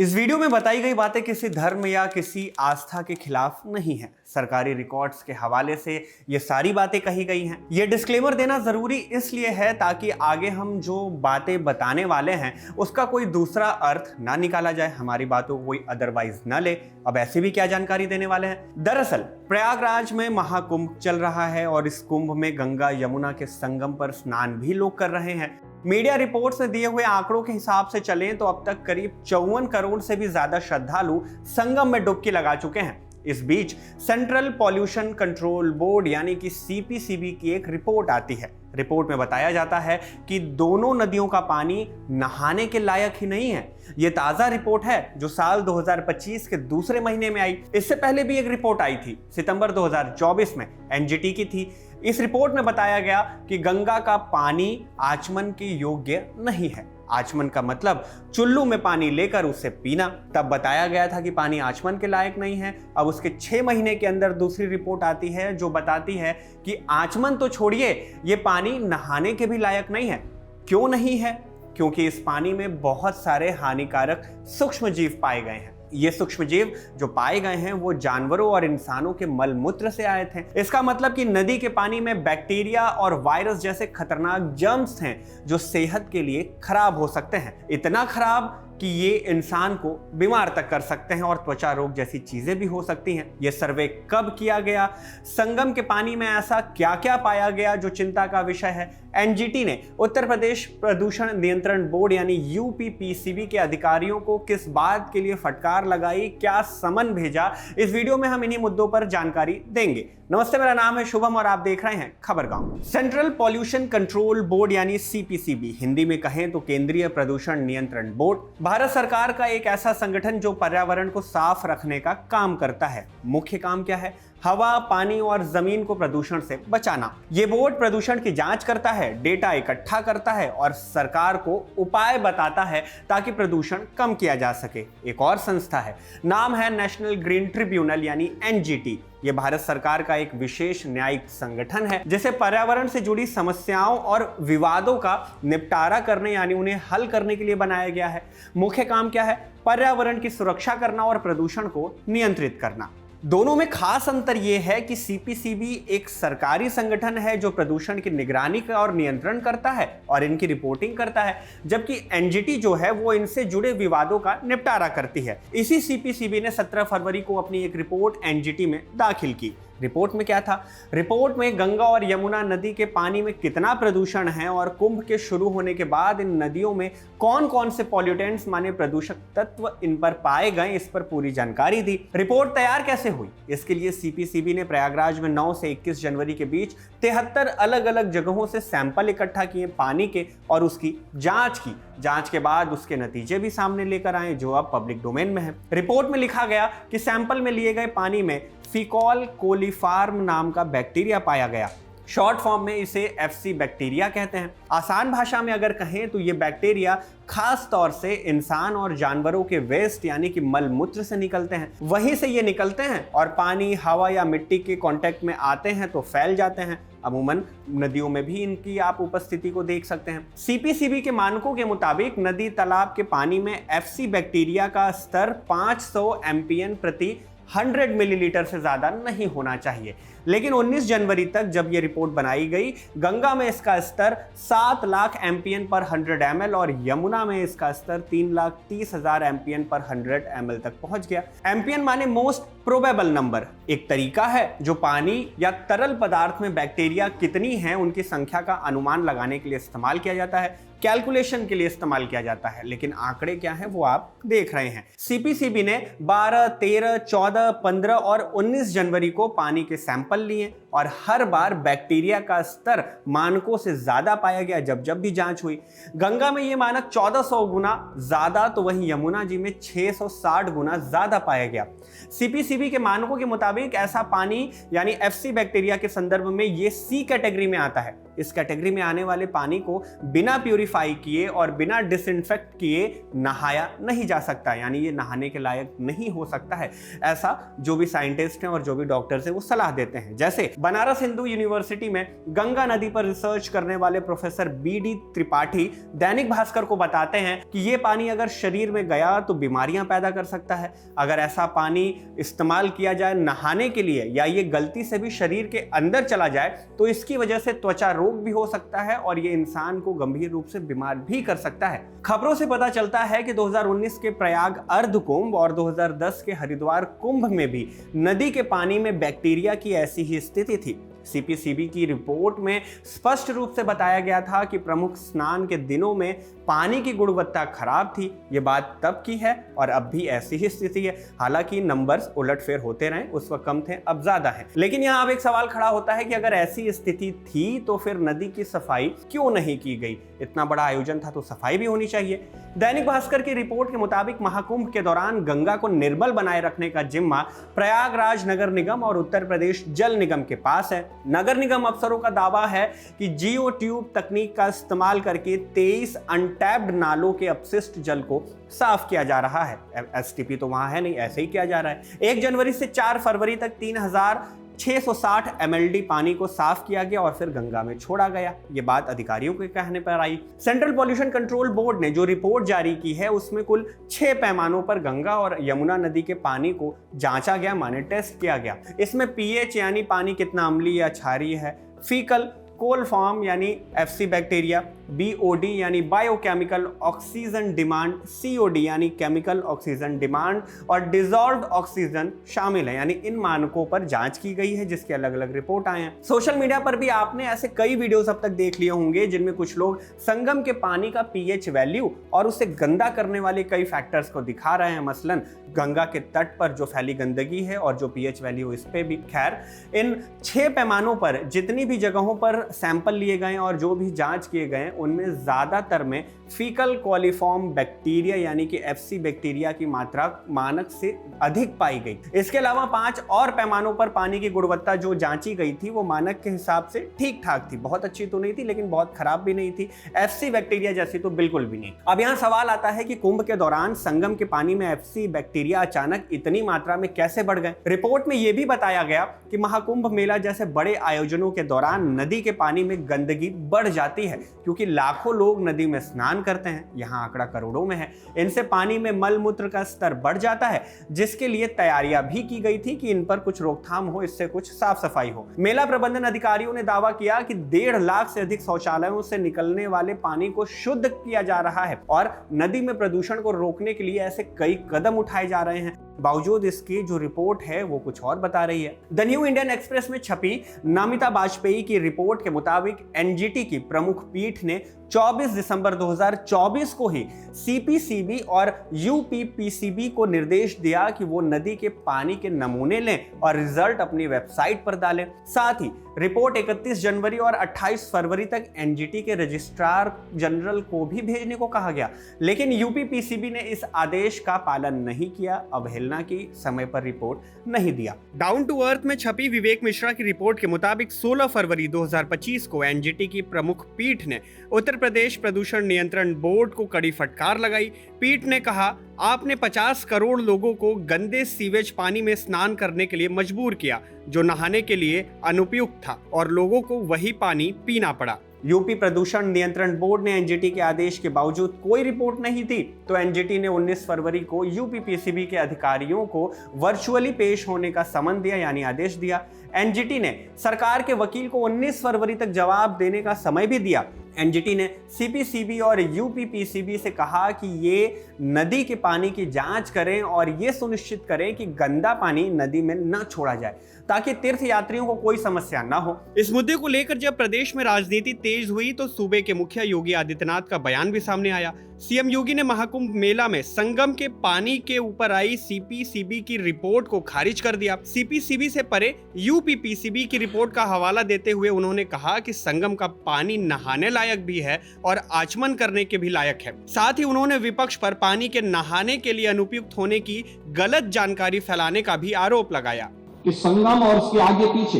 इस वीडियो में बताई गई बातें किसी धर्म या किसी आस्था के खिलाफ नहीं है। सरकारी रिकॉर्ड्स के हवाले से ये सारी बातें कही गई हैं। ये डिस्क्लेमर देना जरूरी इसलिए है ताकि आगे हम जो बातें बताने वाले हैं उसका कोई दूसरा अर्थ ना निकाला जाए, हमारी बातों को कोई अदरवाइज ना ले। अब ऐसे भी क्या जानकारी देने वाले हैं। दरअसल प्रयागराज में महाकुंभ चल रहा है और इस कुंभ में गंगा यमुना के संगम पर स्नान भी लोग कर रहे हैं। मीडिया रिपोर्ट्स में दिए हुए आंकड़ों के हिसाब से चलें तो अब तक करीब 54 करोड़ से भी ज्यादा श्रद्धालु संगम में डुबकी लगा चुके हैं। इस बीच सेंट्रल पॉल्यूशन कंट्रोल बोर्ड यानी कि सीपीसीबी की एक रिपोर्ट आती है। रिपोर्ट में बताया जाता है कि दोनों नदियों का पानी नहाने के लायक ही नहीं है। यह ताजा रिपोर्ट है जो साल 2025 के दूसरे महीने में आई। इससे पहले भी एक रिपोर्ट आई थी, सितंबर 2024 में, एनजीटी की थी। इस रिपोर्ट में बताया गया कि गंगा का पानी आचमन के योग्य नहीं है। आचमन का मतलब चुल्लू में पानी लेकर उसे पीना। तब बताया गया था कि पानी आचमन के लायक नहीं है। अब उसके 6 महीने के अंदर दूसरी रिपोर्ट आती है जो बताती है कि आचमन तो छोड़िए, ये पानी नहाने के भी लायक नहीं है। क्यों नहीं है? क्योंकि इस पानी में बहुत सारे हानिकारक सूक्ष्म जीव पाए गए हैं। ये सूक्ष्म जीव जो पाए गए हैं वो जानवरों और इंसानों के मल मूत्र से आए थे। इसका मतलब कि नदी के पानी में बैक्टीरिया और वायरस जैसे खतरनाक जर्म्स हैं जो सेहत के लिए खराब हो सकते हैं। इतना खराब कि ये इंसान को बीमार तक कर सकते हैं और त्वचा रोग जैसी चीजें भी हो सकती हैं। ये सर्वे कब किया गया? संगम के पानी में ऐसा क्या क्या पाया गया जो चिंता का विषय है? एनजीटी ने उत्तर प्रदेश प्रदूषण नियंत्रण बोर्ड यानी यूपीपीसीबी के अधिकारियों को किस बात के लिए फटकार लगाई, क्या समन भेजा? इस वीडियो में हम इन्हीं मुद्दों पर जानकारी देंगे। नमस्ते, मेरा नाम है शुभम और आप देख रहे हैं Khabargaon. Central pollution control board यानी सीपीसीबी, हिंदी में कहें तो केंद्रीय प्रदूषण नियंत्रण बोर्ड, भारत सरकार का एक ऐसा संगठन जो पर्यावरण को साफ रखने का काम करता है। मुख्य काम क्या है? हवा, पानी और जमीन को प्रदूषण से बचाना। ये बोर्ड प्रदूषण की जांच करता है, डेटा इकट्ठा करता है और सरकार को उपाय बताता है ताकि प्रदूषण कम किया जा सके। एक और संस्था है, नाम है नेशनल ग्रीन ट्रिब्यूनल यानी एनजीटी। ये भारत सरकार का एक विशेष न्यायिक संगठन है जिसे पर्यावरण से जुड़ी समस्याओं और विवादों का निपटारा करने यानी उन्हें हल करने के लिए बनाया गया है। मुख्य काम क्या है? पर्यावरण की सुरक्षा करना और प्रदूषण को नियंत्रित करना। दोनों में खास अंतर यह है कि सीपीसीबी एक सरकारी संगठन है जो प्रदूषण की निगरानी और नियंत्रण करता है और इनकी रिपोर्टिंग करता है, जबकि एनजीटी जो है वो इनसे जुड़े विवादों का निपटारा करती है। इसी सीपीसीबी ने 17 फरवरी को अपनी एक रिपोर्ट एनजीटी में दाखिल की। रिपोर्ट में क्या था? रिपोर्ट में गंगा और यमुना नदी के पानी में कितना प्रदूषण है और कुंभ के शुरू होने के बाद इन नदियों में कौन कौन से पॉल्यूटेंट्स माने प्रदूषक तत्व इन पर पाए गए, इस पर पूरी जानकारी दी। रिपोर्ट तैयार कैसे हुई? इसके लिए सीपीसीबी ने प्रयागराज में 9 से 21 जनवरी के बीच 73 अलग अलग जगहों से सैंपल इकट्ठा किए पानी के और उसकी जांच की। जांच के बाद उसके नतीजे भी सामने लेकर आए जो अब पब्लिक डोमेन में है। रिपोर्ट में लिखा गया कि सैंपल में लिए गए पानी में फीकॉल कोलीफॉर्म नाम का बैक्टीरिया पाया गया। शॉर्ट फॉर्म में इसे एफसी बैक्टीरिया कहते हैं। आसान भाषा में अगर कहें तो ये बैक्टीरिया खास तौर से इंसान और जानवरों के वेस्ट यानी कि मल मूत्र से निकलते हैं। वहीं से ये निकलते हैं और पानी, हवा या मिट्टी के कांटेक्ट में आते हैं तो फैल जाते हैं। अमूमन नदियों में भी इनकी आप उपस्थिति को देख सकते हैं। सीपीसीबी के मानकों के मुताबिक नदी तालाब के पानी में एफसी बैक्टीरिया का स्तर 500 एमपीएन प्रति 100 मिलीलीटर से ज्यादा नहीं होना चाहिए। लेकिन 19 जनवरी तक जब यह रिपोर्ट बनाई गई, गंगा में इसका स्तर 7 लाख एमपीएन पर 100 ml और यमुना में इसका स्तर 3,30,000 एमपीएन पर 100 ml तक पहुंच गया। एमपीएन माने मोस्ट प्रोबेबल नंबर, एक तरीका है जो पानी या तरल पदार्थ में बैक्टीरिया कितनी हैं उनकी संख्या का अनुमान लगाने के लिए इस्तेमाल किया जाता है, कैलकुलेशन के लिए इस्तेमाल किया जाता है। लेकिन आंकड़े क्या हैं वो आप देख रहे हैं। सीपीसीबी ने 12, 13, 14, 15 और 19 जनवरी को पानी के सैंपल लिए और हर बार बैक्टीरिया का स्तर मानकों से ज्यादा पाया गया जब जब भी जांच हुई। गंगा में ये मानक 1400 गुना ज्यादा तो वहीं यमुना जी में 660 गुना ज्यादा पाया गया। सीपीसीबी के मानकों के मुताबिक ऐसा पानी यानी एफसी बैक्टीरिया के संदर्भ में ये सी कैटेगरी में आता है। इस कैटेगरी में आने वाले पानी को बिना प्यूरिफाई प्यूरिफाई किए और बिना डिसइंफेक्ट किए नहाया नहीं जा सकता, यानी ये नहाने के लायक नहीं हो सकता है। ऐसा जो भी साइंटिस्ट हैं और जो भी डॉक्टर्स हैं वो सलाह देते हैं। जैसे बनारस हिंदू यूनिवर्सिटी में गंगा नदी पर रिसर्च करने वाले प्रोफेसर BD त्रिपाठी दैनिक भास्कर को बताते हैं कि ये पानी अगर शरीर में गया तो बीमारियां पैदा कर सकता है। अगर ऐसा पानी इस्तेमाल किया जाए नहाने के लिए या ये गलती से भी शरीर के अंदर चला जाए तो इसकी वजह से त्वचा रोग भी हो सकता है और ये इंसान को गंभीर रूप से बीमार भी कर सकता है। खबरों से पता चलता है कि 2019 के प्रयाग अर्ध कुंभ और 2010 के हरिद्वार कुंभ में भी नदी के पानी में बैक्टीरिया की ऐसी ही स्थिति थी। CPCB की रिपोर्ट में स्पष्ट रूप से बताया गया था कि प्रमुख स्नान के दिनों में पानी की गुणवत्ता खराब थी। ये बात तब की है और अब भी ऐसी ही स्थिति है। हालांकि नंबर्स उलटफेर होते रहे, उस वक्त कम थे अब ज्यादा है। लेकिन यहाँ अब एक सवाल खड़ा होता है कि अगर ऐसी स्थिति थी तो फिर नदी की सफाई क्यों नहीं की गई? इतना बड़ा आयोजन था तो सफाई भी होनी चाहिए। दैनिक भास्कर की रिपोर्ट के मुताबिक महाकुंभ के दौरान गंगा को निर्मल बनाए रखने का जिम्मा प्रयागराज नगर निगम और उत्तर प्रदेश जल निगम के पास है। नगर निगम अफसरों का दावा है कि जियो ट्यूब तकनीक का इस्तेमाल करके 23 अनटैप्ड नालों के अपशिष्ट जल को साफ किया जा रहा है। STP तो वहां है नहीं, ऐसे ही किया जा रहा है। 1 जनवरी से 4 फरवरी तक 3660 MLD पानी को साफ किया गया और फिर गंगा में छोड़ा गया। ये बात अधिकारियों के कहने पर आई। सेंट्रल पॉल्यूशन कंट्रोल बोर्ड ने जो रिपोर्ट जारी की है उसमें कुल 6 पैमानों पर गंगा और यमुना नदी के पानी को जांचा गया, माने टेस्ट किया गया। इसमें pH यानी पानी कितना अम्लीय या क्षारीय है, फीकल कोल फॉर्म यानी FC बैक्टीरिया, BOD यानी बायोकेमिकल ऑक्सीजन डिमांड, COD यानी केमिकल ऑक्सीजन डिमांड और डिसॉल्व्ड ऑक्सीजन शामिल है। यानी इन मानकों पर जांच की गई है जिसके अलग अलग रिपोर्ट आए हैं। सोशल मीडिया पर भी आपने ऐसे कई वीडियोस अब तक देख लिए होंगे जिनमें कुछ लोग संगम के पानी का pH वैल्यू और उसे गंदा करने वाले कई फैक्टर्स को दिखा रहे हैं। मसलन गंगा के तट पर जो फैली गंदगी है और जो pH वैल्यू इस पे भी। खैर, इन 6 पैमानों पर जितनी भी जगहों पर सैंपल लिए गए और जो भी जांच किए गए उनमें ज्यादातर में फीकल कोलिफॉर्म बैक्टीरिया यानी कि FC बैक्टीरिया की मात्रा मानक से अधिक पाई गई। इसके अलावा 5 और पैमानों पर पानी की गुणवत्ता जो जांची गई थी वो मानक के हिसाब से ठीक ठाक थी। बहुत अच्छी तो नहीं थी लेकिन बहुत खराब भी नहीं थी। FC बैक्टीरिया जैसी तो बिल्कुल भी नहीं। अब यहाँ सवाल आता है कि कुंभ के दौरान संगम के पानी में FC बैक्टीरिया अचानक इतनी मात्रा में कैसे बढ़ गए? रिपोर्ट में यह भी बताया गया कि महाकुंभ मेला जैसे बड़े आयोजनों के दौरान नदी के पानी में गंदगी बढ़ जाती है क्योंकि लाखों लोग नदी में स्नान करते हैं। यहाँ आंकड़ा करोड़ों में है। इनसे पानी में मल मूत्र का स्तर बढ़ जाता है जिसके लिए तैयारियां भी की गई थी कि इन पर कुछ रोकथाम हो, इससे कुछ साफ सफाई हो। मेला प्रबंधन अधिकारियों ने दावा किया कि 1.5 लाख से अधिक शौचालयों से निकलने वाले पानी को शुद्ध किया जा रहा है और नदी में प्रदूषण को रोकने के लिए ऐसे कई कदम उठाए जा रहे हैं। बावजूद इसकी जो रिपोर्ट है वो कुछ और बता रही है। द न्यू इंडियन एक्सप्रेस में छपी नमिता वाजपेयी की रिपोर्ट के मुताबिक NGT की प्रमुख पीठ ने 24 दिसंबर 2024 को ही CPCB और UPPCB को निर्देश दिया कि वो नदी के पानी के नमूने लें और रिजल्ट अपनी वेबसाइट पर डालें। साथ ही रिपोर्ट 31 जनवरी और 28 फरवरी तक NGT के रजिस्ट्रार जनरल को भी भेजने को कहा गया, लेकिन UPPCB ने इस आदेश का पालन नहीं किया, अवहेलना की, समय पर रिपोर्ट नहीं दिया। डाउन टू अर्थ में छपी विवेक मिश्रा की रिपोर्ट के मुताबिक 16 फरवरी 2025 को NGT की प्रमुख पीठ ने उत्तर प्रदेश प्रदूषण नियंत्रण बोर्ड को कड़ी फटकार लगाई। पीठ ने कहा, आपने 50 करोड़ लोगों को गंदे सीवेज पानी में स्नान करने के लिए मजबूर किया जो नहाने के लिए अनुपयुक्त था और लोगों को वही पानी पीना पड़ा। यूपी प्रदूषण नियंत्रण बोर्ड ने NGT के आदेश के बावजूद कोई रिपोर्ट नहीं दी तो NGT ने 19 फरवरी को UPPCB के अधिकारियों को वर्चुअली पेश होने का समन दिया, यानी आदेश दिया। NGT ने सरकार के वकील को 19 फरवरी तक जवाब देने का समय भी दिया। NGT ने CPCB और UPPCB से कहा कि ये नदी के पानी की जांच करें और ये सुनिश्चित करें कि गंदा पानी नदी में न छोड़ा जाए ताकि तीर्थ यात्रियों को कोई समस्या न हो। इस मुद्दे को लेकर जब प्रदेश में राजनीति तेज हुई तो सूबे के मुखिया योगी आदित्यनाथ का बयान भी सामने आया। CM योगी ने महाकुंभ मेला में संगम के पानी के ऊपर आई CPCB की रिपोर्ट को खारिज कर दिया। CPCB से परे UPPCB की रिपोर्ट का हवाला देते हुए उन्होंने कहा कि संगम का पानी नहाने लायक भी है और आचमन करने के भी लायक है। साथ ही उन्होंने विपक्ष पर पानी के नहाने के लिए अनुपयुक्त होने की गलत जानकारी फैलाने का भी आरोप लगाया कि संगम और उसके आगे पीछे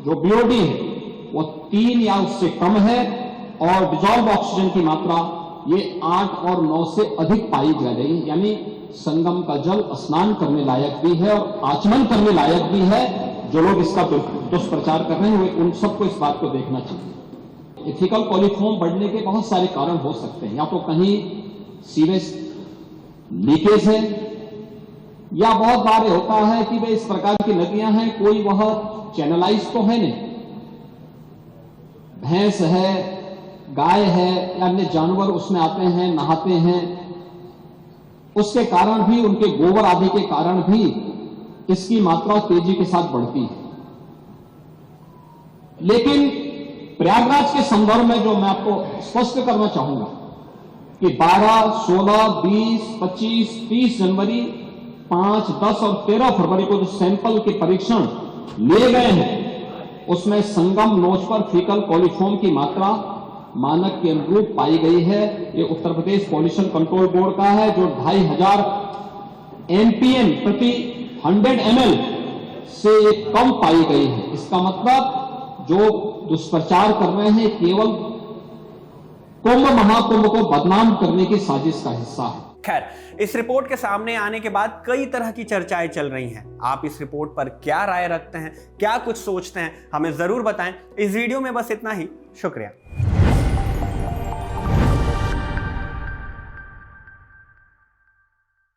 जो BOD है वो 3 या उससे कम है और डिसॉल्व ऑक्सीजन की मात्रा ये 8 और 9 से अधिक पाई जा रही, यानी संगम का जल स्नान करने लायक भी है और आचमन करने लायक भी है। जो लोग इसका दुष्प्रचार कर रहे हैं उन सबको इस बात को देखना चाहिए। एथिकल कॉलीफॉर्म बढ़ने के बहुत सारे कारण हो सकते हैं, या तो कहीं सीवेज लीकेज है, या बहुत बार होता है कि भाई इस प्रकार की नदियां हैं, कोई वह चैनलाइज तो है नहीं, भैंस है, गाय है या अन्य जानवर उसमें आते हैं, नहाते हैं, उसके कारण भी, उनके गोबर आदि के कारण भी इसकी मात्रा तेजी के साथ बढ़ती है। लेकिन प्रयागराज के संदर्भ में जो मैं आपको स्पष्ट करना चाहूंगा कि 12, 16, 20, 25, 30 जनवरी, 5, 10 और 13 फरवरी को जो सैंपल के परीक्षण लिए गए हैं उसमें संगम नोच पर फीकल कॉलीफॉर्म की मात्रा मानक के अनुरूप पाई गई है। ये Uttar Pradesh pollution control board का है, जो 2500 एमपीएम प्रति 100 ml से कम पाई गई है। इसका मतलब जो दुष्प्रचार कर रहे हैं केवल कुंभ महाकुंभ को बदनाम करने की साजिश का हिस्सा है। खैर, इस रिपोर्ट के सामने आने के बाद कई तरह की चर्चाएं चल रही हैं। आप इस रिपोर्ट पर क्या राय रखते हैं, क्या कुछ सोचते हैं, हमें जरूर बताएं। इस वीडियो में बस इतना ही। शुक्रिया।